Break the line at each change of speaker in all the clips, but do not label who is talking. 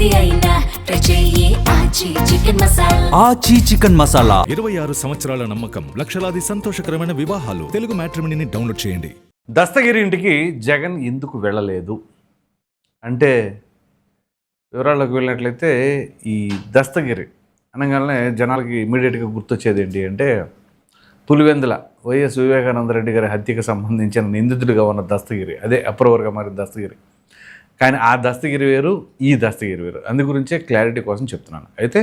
ఏది అయినా ట్రై చెయ్యి ఆచి చికెన్ మసాలా.
ఆచి చికెన్ మసాలా
26 సంవత్సరాల నమ్మకం, లక్షలాది సంతోషకరమైన వివాహాలు. తెలుగు మ్యాట్రిమోనీని డౌన్లోడ్ చేయండి.
దస్తగిరి ఇంటికి జగన్ ఎందుకు వెళ్ళలేదు అంటే, వివరాల్లోకి వెళ్ళినట్లయితే ఈ దస్తగిరి అనగానే జనాలకి ఇమీడియట్గా గుర్తొచ్చేది ఏంటి అంటే, పులివెందుల వైఎస్ వివేకానందరెడ్డి గారి హత్యకు సంబంధించిన నిందితుడిగా ఉన్న దస్తగిరి, అదే అప్రూవర్గా మారిన దస్తగిరి. కానీ ఆ దస్తగిరి వేరు, ఈ దస్తగిరి వేరు. అందు గురించే క్లారిటీ కోసం చెప్తున్నాను. అయితే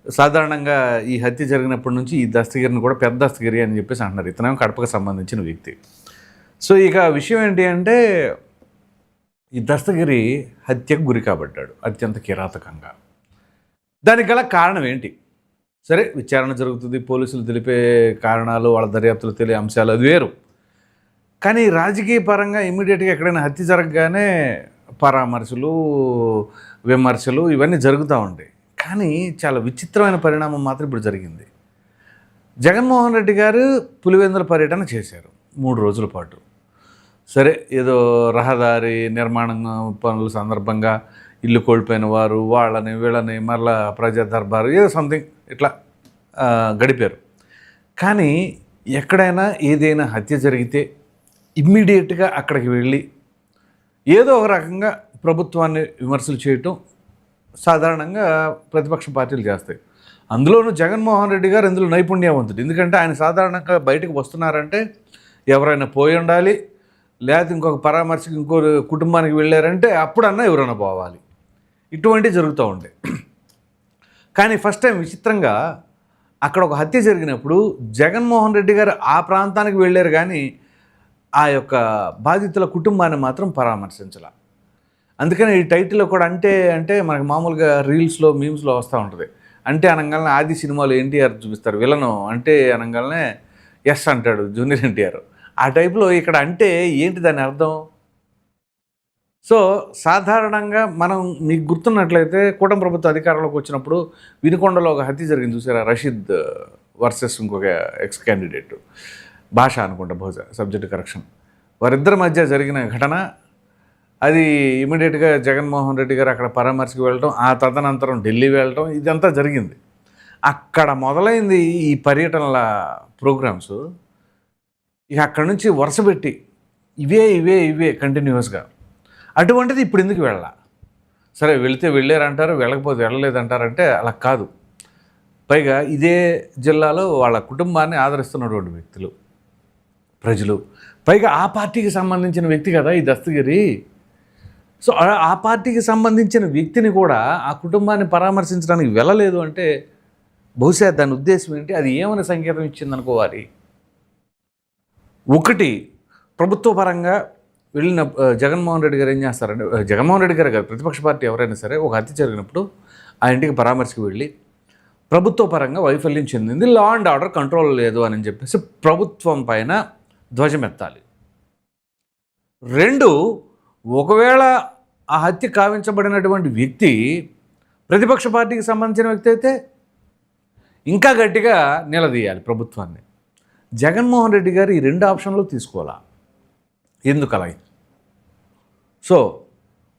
సాధారణంగా ఈ హత్య జరిగినప్పటి నుంచి ఈ దస్తగిరిని కూడా పెద్ద దస్తగిరి అని చెప్పేసి అంటున్నారు. ఇతనేమో కడపకు సంబంధించిన వ్యక్తి. సో ఇక విషయం ఏంటి అంటే, ఈ దస్తగిరి హత్యకు గురి కాబడ్డాడు అత్యంత కిరాతకంగా. దానికి గల కారణం ఏంటి? సరే, విచారణ జరుగుతుంది, పోలీసులు తెలిపే కారణాలు, వాళ్ళ దర్యాప్తులు తెలియ అంశాలు అది వేరు. కానీ రాజకీయ పరంగా ఇమ్మీడియట్గా ఎక్కడైనా హత్య జరగగానే పరామర్శలు, విమర్శలు ఇవన్నీ జరుగుతూ ఉంటాయి. కానీ చాలా విచిత్రమైన పరిణామం మాత్రం ఇప్పుడు జరిగింది. జగన్మోహన్ రెడ్డి గారు పులివెందుల పర్యటన చేశారు 3 రోజుల పాటు. సరే, ఏదో రహదారి నిర్మాణం పనుల సందర్భంగా ఇల్లు కోల్పోయిన వారు, వాళ్ళని వీళ్ళని మరలా ప్రజా దర్బారు ఏదో సంథింగ్ ఇట్లా గడిపారు. కానీ ఎక్కడైనా ఏదైనా హత్య జరిగితే ఇమ్మీడియట్గా అక్కడికి వెళ్ళి ఏదో ఒక రకంగా ప్రభుత్వాన్ని విమర్శలు చేయటం సాధారణంగా ప్రతిపక్ష పార్టీలు చేస్తాయి. అందులోనూ జగన్మోహన్ రెడ్డి గారు ఇందులో నైపుణ్యవంతుడు. ఎందుకంటే ఆయన సాధారణంగా బయటకు వస్తున్నారంటే ఎవరైనా పోయి ఉండాలి, లేకపోతే ఇంకొక పరామర్శకు ఇంకో కుటుంబానికి వెళ్ళారంటే అప్పుడన్నా ఎవరైనా పోవాలి. ఇటువంటివి జరుగుతూ ఉంటాయి. కానీ ఫస్ట్ టైం విచిత్రంగా అక్కడ ఒక హత్య జరిగినప్పుడు జగన్మోహన్ రెడ్డి గారు ఆ ప్రాంతానికి వెళ్ళారు, కానీ ఆ యొక్క బాధితుల కుటుంబాన్ని మాత్రం పరామర్శించాల. అందుకని ఈ టైటిల్లో కూడా అంటే మనకు మామూలుగా రీల్స్లో మీమ్స్లో వస్తూ ఉంటుంది. అంటే అనగానే ఆది సినిమాలో ఎన్టీఆర్ చూపిస్తారు విలను, అంటే అనగానే ఎస్ అంటాడు జూనియర్ ఎన్టీఆర్. ఆ టైప్లో ఇక్కడ అంటే ఏంటి దాని అర్థం? సో సాధారణంగా మనం మీకు గుర్తున్నట్లయితే కూటమి ప్రభుత్వం అధికారంలోకి వచ్చినప్పుడు వినుకొండలో ఒక హత్య జరిగింది చూసారా, రషీద్ వర్సెస్ ఇంకొక ఎక్స్ క్యాండిడేట్, భాష అనుకుంటా, బహుశా సబ్జెక్ట్ కరెక్షన్, వారిద్దరి మధ్య జరిగిన ఘటన. అది ఇమీడియట్గా జగన్మోహన్ రెడ్డి గారు అక్కడ పరామర్శకు వెళ్ళటం, ఆ తదనంతరం ఢిల్లీ వెళ్ళటం, ఇదంతా జరిగింది. అక్కడ మొదలైంది ఈ పర్యటనల ప్రోగ్రామ్స్. ఇక అక్కడి నుంచి వరుసపెట్టి ఇవే కంటిన్యూస్గా. అటువంటిది ఇప్పుడు ఎందుకు వెళ్ళా? సరే, వెళితే వెళ్ళారంటారు, వెళ్ళకపోతే వెళ్ళలేదంటారంటే అలా కాదు. పైగా ఇదే జిల్లాలో వాళ్ళ కుటుంబాన్ని ఆదరిస్తున్నటువంటి వ్యక్తులు, ప్రజలు, పైగా ఆ పార్టీకి సంబంధించిన వ్యక్తి కదా ఈ దస్తగిరి. సో ఆ పార్టీకి సంబంధించిన వ్యక్తిని కూడా ఆ కుటుంబాన్ని పరామర్శించడానికి వెళ్ళలేదు అంటే బహుశా దాని ఉద్దేశం ఏంటి? అది ఏమైనా సంకేతం ఇచ్చిందనుకోవాలి. ఒకటి, ప్రభుత్వ పరంగా వెళ్ళిన జగన్మోహన్ రెడ్డి గారు ఏం చేస్తారంటే, జగన్మోహన్ రెడ్డి గారు కాదు, ప్రతిపక్ష పార్టీ ఎవరైనా సరే ఒక హత్య జరిగినప్పుడు ఆ ఇంటికి పరామర్శకు వెళ్ళి ప్రభుత్వ పరంగా వైఫల్యం చెందింది, లా అండ్ ఆర్డర్ కంట్రోల్ లేదు అని చెప్పేసి ప్రభుత్వం పైన ధ్వజమెత్తాలి. 2, ఒకవేళ ఆ హత్య కావించబడినటువంటి వ్యక్తి ప్రతిపక్ష పార్టీకి సంబంధించిన వ్యక్తి అయితే ఇంకా గట్టిగా నిలదీయాలి ప్రభుత్వాన్ని. జగన్మోహన్ రెడ్డి గారు ఈ 2 ఆప్షన్లు తీసుకోవాలా? ఎందుకు అలా? సో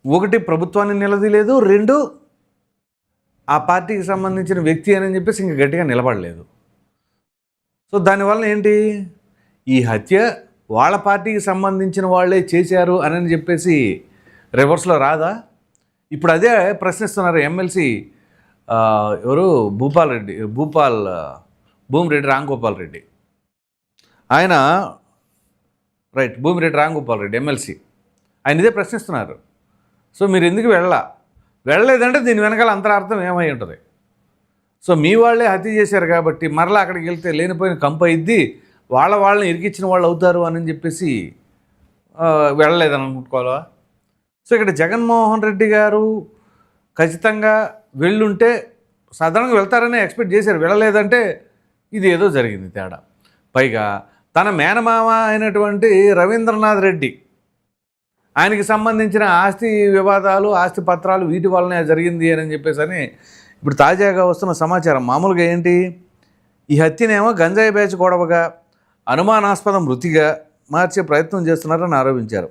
1, ప్రభుత్వాన్ని నిలదీయలేదు, 2, ఆ పార్టీకి సంబంధించిన వ్యక్తి అని చెప్పేసి ఇంకా గట్టిగా నిలబడలేదు. సో దానివల్ల ఏంటి? ఈ హత్య వాళ్ళ పార్టీకి సంబంధించిన వాళ్ళే చేశారు అని చెప్పేసి రివర్స్లో రాదా? ఇప్పుడు అదే ప్రశ్నిస్తున్నారు ఎమ్మెల్సీ ఎవరు, భూమిరెడ్డి రాంగోపాల్ రెడ్డి. ఆయన భూమిరెడ్డి రాంగోపాల్ రెడ్డి ఎమ్మెల్సీ, ఆయన ఇదే ప్రశ్నిస్తున్నారు. సో మీరు ఎందుకు వెళ్ళలేదంటే దీని వెనకాల అంతరార్థం ఏమై ఉంటుంది? సో మీ వాళ్ళే హత్య చేశారు కాబట్టి మరలా అక్కడికి వెళ్తే లేనిపోయిన కంపు అయింది, వాళ్ళని ఇరికిచ్చిన వాళ్ళు అవుతారు అని చెప్పేసి వెళ్ళలేదని అనుకోవాలా? సో ఇక్కడ జగన్మోహన్ రెడ్డి గారు ఖచ్చితంగా వెళ్ళుంటే సాధారణంగా వెళ్తారని ఎక్స్పెక్ట్ చేశారు, వెళ్ళలేదంటే ఇది ఏదో జరిగింది తేడా. పైగా తన మేనమామ అయినటువంటి రవీంద్రనాథ్ రెడ్డి, ఆయనకి సంబంధించిన ఆస్తి వివాదాలు, ఆస్తి పత్రాలు వీటి వల్లనే జరిగింది అని చెప్పేసి అని ఇప్పుడు తాజాగా వస్తున్న సమాచారం. మామూలుగా ఏంటి, ఈ హత్యనేమో గంజాయి బ్యాచ్ గొడవగా, అనుమానాస్పద మృతిగా మార్చే ప్రయత్నం చేస్తున్నారని ఆరోపించారు.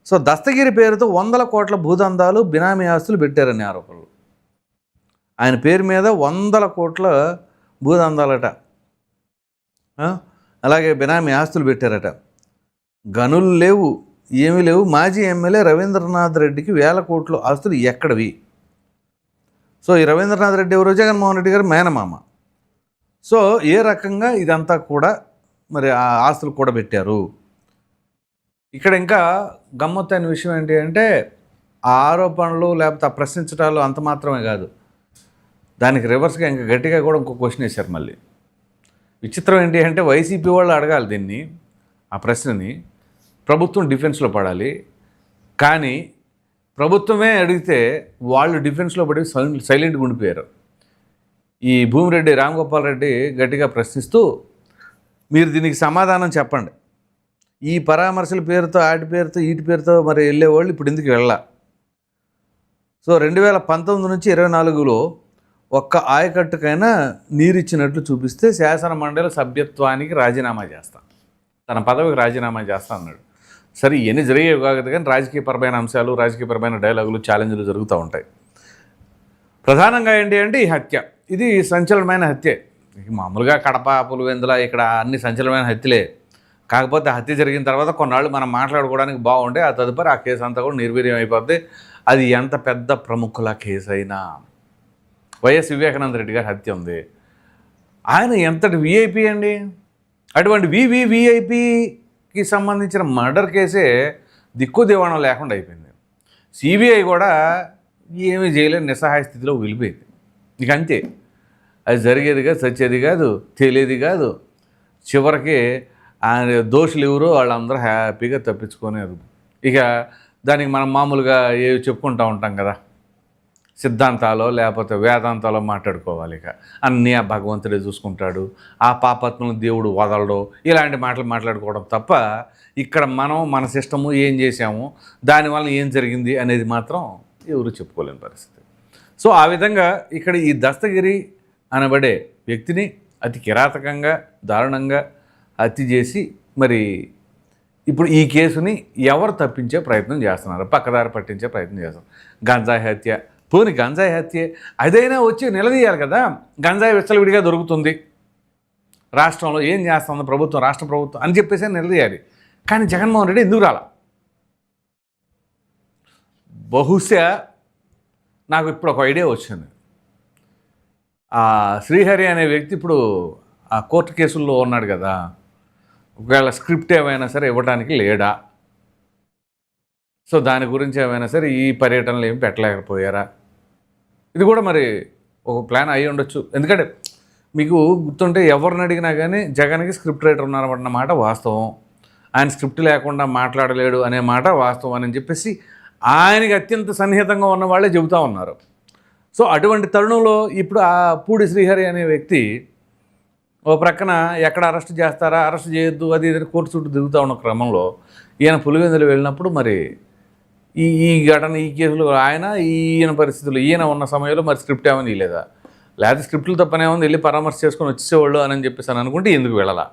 సో దస్తగిరి పేరుతో 100 కోట్ల భూదందాలు బినామీ ఆస్తులు పెట్టారని ఆరోపణలు. ఆయన పేరు మీద 100 కోట్ల భూదందాలట, అలాగే బినామీ ఆస్తులు పెట్టారట. గనులు లేవు, ఏమీ లేవు. మాజీ ఎమ్మెల్యే రవీంద్రనాథ్ రెడ్డికి 1000 కోట్ల ఆస్తులు ఎక్కడవి? సో ఈ రవీంద్రనాథ్ రెడ్డి ఎవరు? జగన్మోహన్ రెడ్డి గారు మేనమామ. సో ఏ రకంగా ఇదంతా కూడా మరి ఆ ఆస్తులు కూడా పెట్టారు. ఇక్కడ ఇంకా గమ్మత్తైన విషయం ఏంటి అంటే, ఆ ఆరోపణలు లేకపోతే ఆ ప్రశ్నించడాలు అంత మాత్రమే కాదు, దానికి రివర్స్గా ఇంకా గట్టిగా కూడా ఇంకో క్వశ్చన్ వేశారు మళ్ళీ. విచిత్రం ఏంటి అంటే, వైసీపీ వాళ్ళు అడగాలి దీన్ని, ఆ ప్రశ్నని, ప్రభుత్వం డిఫెన్స్లో పడాలి. కానీ ప్రభుత్వమే అడిగితే వాళ్ళు డిఫెన్స్లో పడి సైలెంట్గా ఉండిపోయారు. ఈ భూమిరెడ్డి రామగోపాల్ రెడ్డి గట్టిగా ప్రశ్నిస్తూ, మీరు దీనికి సమాధానం చెప్పండి, ఈ పరామర్శల పేరుతో ఆటి పేరుతో వీటి పేరుతో మరి వెళ్ళేవాళ్ళు ఇప్పుడు ఎందుకు వెళ్ళా? సో 2019 నుంచి 24లో ఒక్క ఆయకట్టుకైనా నీరు ఇచ్చినట్లు చూపిస్తే శాసన మండలి సభ్యత్వానికి రాజీనామా చేస్తా, తన పదవికి రాజీనామా చేస్తా అన్నాడు. సరే ఇవన్నీ జరిగేవి కాదు, కానీ రాజకీయపరమైన అంశాలు, రాజకీయపరమైన డైలాగులు, ఛాలెంజ్లు జరుగుతూ ఉంటాయి. ప్రధానంగా ఏంటి అంటే ఈ హత్య, ఇది సంచలనమైన హత్యే. మామూలుగా కడప, పులివెందుల ఇక్కడ అన్ని సంచలనమైన హత్యలే. కాకపోతే హత్య జరిగిన తర్వాత కొన్నాళ్ళు మనం మాట్లాడుకోవడానికి బాగుండే, ఆ తదుపరి ఆ కేసు అంతా కూడా నిర్వీర్యం అయిపోద్ది. అది ఎంత పెద్ద ప్రముఖుల కేసు అయినా. వైఎస్ వివేకానంద రెడ్డి గారి హత్య ఉంది, ఆయన ఎంతటి విఐపి అండి. అటువంటి విఐపికి సంబంధించిన మర్డర్ కేసే దిక్కు దివాణం లేకుండా అయిపోయింది. సిబిఐ కూడా ఏమీ చేయలేని నిస్సహాయ స్థితిలో వెళ్ళిపోయింది. ఇక అంతే, అది జరిగేది కాదు, సచ్చేది కాదు, తెలియదు కాదు. చివరికి ఆయన దోషులు ఎవరు వాళ్ళందరూ హ్యాపీగా తప్పించుకునేది. ఇక దానికి మనం మామూలుగా ఏవి చెప్పుకుంటూ ఉంటాం కదా, సిద్ధాంతాలో లేకపోతే వేదాంతాలో మాట్లాడుకోవాలి. ఇక అన్నీ ఆ భగవంతుడే చూసుకుంటాడు, ఆ పాపాత్మను దేవుడు వదలడు, ఇలాంటి మాటలు మాట్లాడుకోవడం తప్ప ఇక్కడ మనం మన సిస్టము ఏం చేసాము, దానివల్ల ఏం జరిగింది అనేది మాత్రం ఎవరు చెప్పుకోలేని పరిస్థితి. సో ఆ విధంగా ఇక్కడ ఈ దస్తగిరి అనబడే వ్యక్తిని అతి కిరాతకంగా, దారుణంగా హత్య చేసి మరి ఇప్పుడు ఈ కేసుని ఎవరు తప్పించే ప్రయత్నం చేస్తున్నారు, పక్కదారి పట్టించే ప్రయత్నం చేస్తున్నారు. గంజాయి హత్య, పోని గంజాయి హత్య అదైనా వచ్చి నిలదీయాలి కదా. గంజాయి విచ్చలవిడిగా దొరుకుతుంది రాష్ట్రంలో, ఏం చేస్తుంది ప్రభుత్వం, రాష్ట్ర ప్రభుత్వం అని చెప్పేసి నిలదీయాలి. కానీ జగన్మోహన్ రెడ్డి ఎందుకు రాలా? బహుశా నాకు ఇప్పుడు ఒక ఐడియా వచ్చింది. శ్రీహరి అనే వ్యక్తి ఇప్పుడు ఆ కోర్టు కేసుల్లో ఉన్నాడు కదా, ఒకవేళ స్క్రిప్ట్ ఏమైనా సరే ఇవ్వడానికి లేడా, సో దాని గురించి ఏమైనా సరే ఈ పర్యటనలు ఏమి పెట్టలేకపోయారా, ఇది కూడా మరి ఒక ప్లాన్ అయి ఉండొచ్చు. ఎందుకంటే మీకు గుర్తుంటే ఎవరిని అడిగినా కానీ జగన్కి స్క్రిప్ట్ రైటర్ ఉన్నారన్న మాట వాస్తవం, ఆయన స్క్రిప్ట్ లేకుండా మాట్లాడలేడు అనే మాట వాస్తవం అని చెప్పేసి ఆయనకి అత్యంత సన్నిహితంగా ఉన్న వాళ్ళే చెబుతూ ఉన్నారు. సో అటువంటి తరుణంలో ఇప్పుడు ఆ పూడి శ్రీహరి అనే వ్యక్తి ఓ ప్రక్కన ఎక్కడ అరెస్ట్ చేస్తారా, అరెస్ట్ చేయొద్దు, అది ఇది కోర్టు చుట్టూ దిగుతూ ఉన్న క్రమంలో ఈయన పులివెందులు వెళ్ళినప్పుడు మరి ఈ ఘటన, ఈ కేసులు ఈయన పరిస్థితులు, ఈయన ఉన్న సమయంలో మరి స్క్రిప్ట్ ఏమని ఇవ్వలేదా, లేకపోతే స్క్రిప్ట్లు తప్పనే ఉంది, వెళ్ళి పరామర్శ చేసుకొని వచ్చేసేవాళ్ళు అని చెప్పేసి అని అనుకుంటే ఎందుకు వెళ్ళాలా?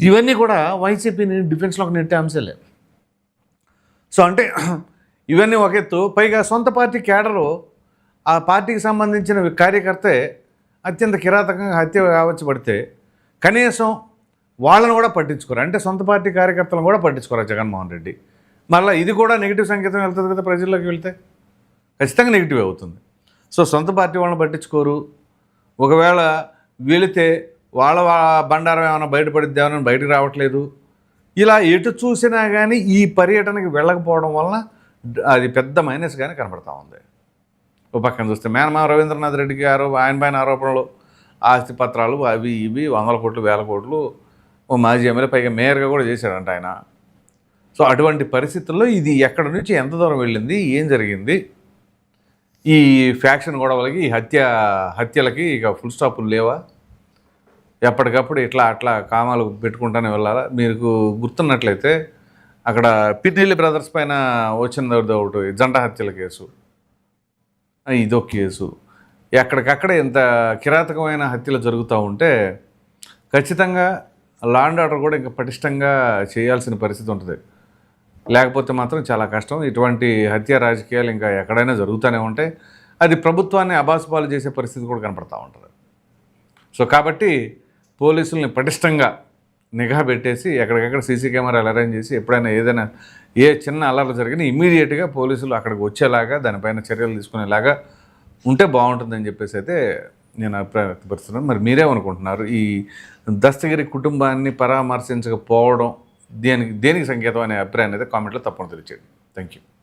ఇవన్నీ కూడా వైసీపీని డిఫెన్స్లోకి నెట్టే అంశాలే. సో అంటే ఇవన్నీ ఒక ఎత్తు, పైగా సొంత పార్టీ క్యాడరు, ఆ పార్టీకి సంబంధించిన కార్యకర్తే అత్యంత కిరాతకంగా హత్య కావచ్చు పడితే కనీసం వాళ్ళను కూడా పట్టించుకోరు. అంటే సొంత పార్టీ కార్యకర్తలను కూడా పట్టించుకోరు జగన్మోహన్ రెడ్డి. మళ్ళీ ఇది కూడా నెగిటివ్ సంకేతం వెళ్తుంది కదా, ప్రజల్లోకి వెళ్తే ఖచ్చితంగా నెగిటివ్ అవుతుంది. సో సొంత పార్టీ వాళ్ళని పట్టించుకోరు, ఒకవేళ వెళితే వాళ్ళ బండారం ఏమైనా బయటపడిద్ది, ఏమైనా బయటకు రావట్లేదు. ఇలా ఎటు చూసినా కానీ ఈ పర్యటనకి వెళ్ళకపోవడం వలన అది పెద్ద మైనస్గానే కనపడతా ఉంది. ఒక పక్కన చూస్తే మేనమామ రవీంద్రనాథ్ రెడ్డి గారు ఆయన పైన ఆరోపణలు, ఆస్తి పత్రాలు అవి ఇవి 100 కోట్లు 1000 కోట్లు, ఓ మాజీ ఎమ్మెల్యే పైగా మేయర్గా కూడా చేశాడంట ఆయన. సో అటువంటి పరిస్థితుల్లో ఇది ఎక్కడి నుంచి ఎంత దూరం వెళ్ళింది, ఏం జరిగింది, ఈ ఫ్యాక్షన్ గొడవలకి, ఈ హత్యలకి ఇక ఫుల్ స్టాపులు లేవా, ఎప్పటికప్పుడు అట్లా కామాలు పెట్టుకుంటూనే వెళ్ళాలా? మీకు గుర్తున్నట్లయితే అక్కడ పిన్నెల్లి బ్రదర్స్ పైన వచ్చిన ఒకటి జంట హత్యల కేసు, ఇదొక కేసు, ఎక్కడికక్కడ ఇంత కిరాతకమైన హత్యలు జరుగుతూ ఉంటే ఖచ్చితంగా లా అండ్ ఆర్డర్ కూడా ఇంకా పటిష్టంగా చేయాల్సిన పరిస్థితి ఉంటుంది. లేకపోతే మాత్రం చాలా కష్టం. ఇటువంటి హత్య రాజకీయాలు ఇంకా ఎక్కడైనా జరుగుతూనే ఉంటాయి. అది ప్రభుత్వాన్ని అబాసుపాలు చేసే పరిస్థితి కూడా కనపడతా ఉంటుంది. సో కాబట్టి పోలీసుల్ని పటిష్టంగా నిఘా పెట్టేసి ఎక్కడికక్కడ సీసీ కెమెరాలు అరేంజ్ చేసి ఎప్పుడైనా ఏదైనా ఏ చిన్న అల్లర్లు జరిగినా ఇమీడియట్గా పోలీసులు అక్కడికి వచ్చేలాగా దానిపైన చర్యలు తీసుకునేలాగా ఉంటే బాగుంటుందని చెప్పేసి అయితే నేను అభిప్రాయం వ్యక్తపరుస్తున్నాను. మరి మీరేమనుకుంటున్నారు? ఈ దస్తగిరి కుటుంబాన్ని పరామర్శించకపోవడం దేనికి సంకేతం అనే అభిప్రాయాన్ని అయితే కామెంట్లో తప్పకుండా తెలియచేయండి. Thank you.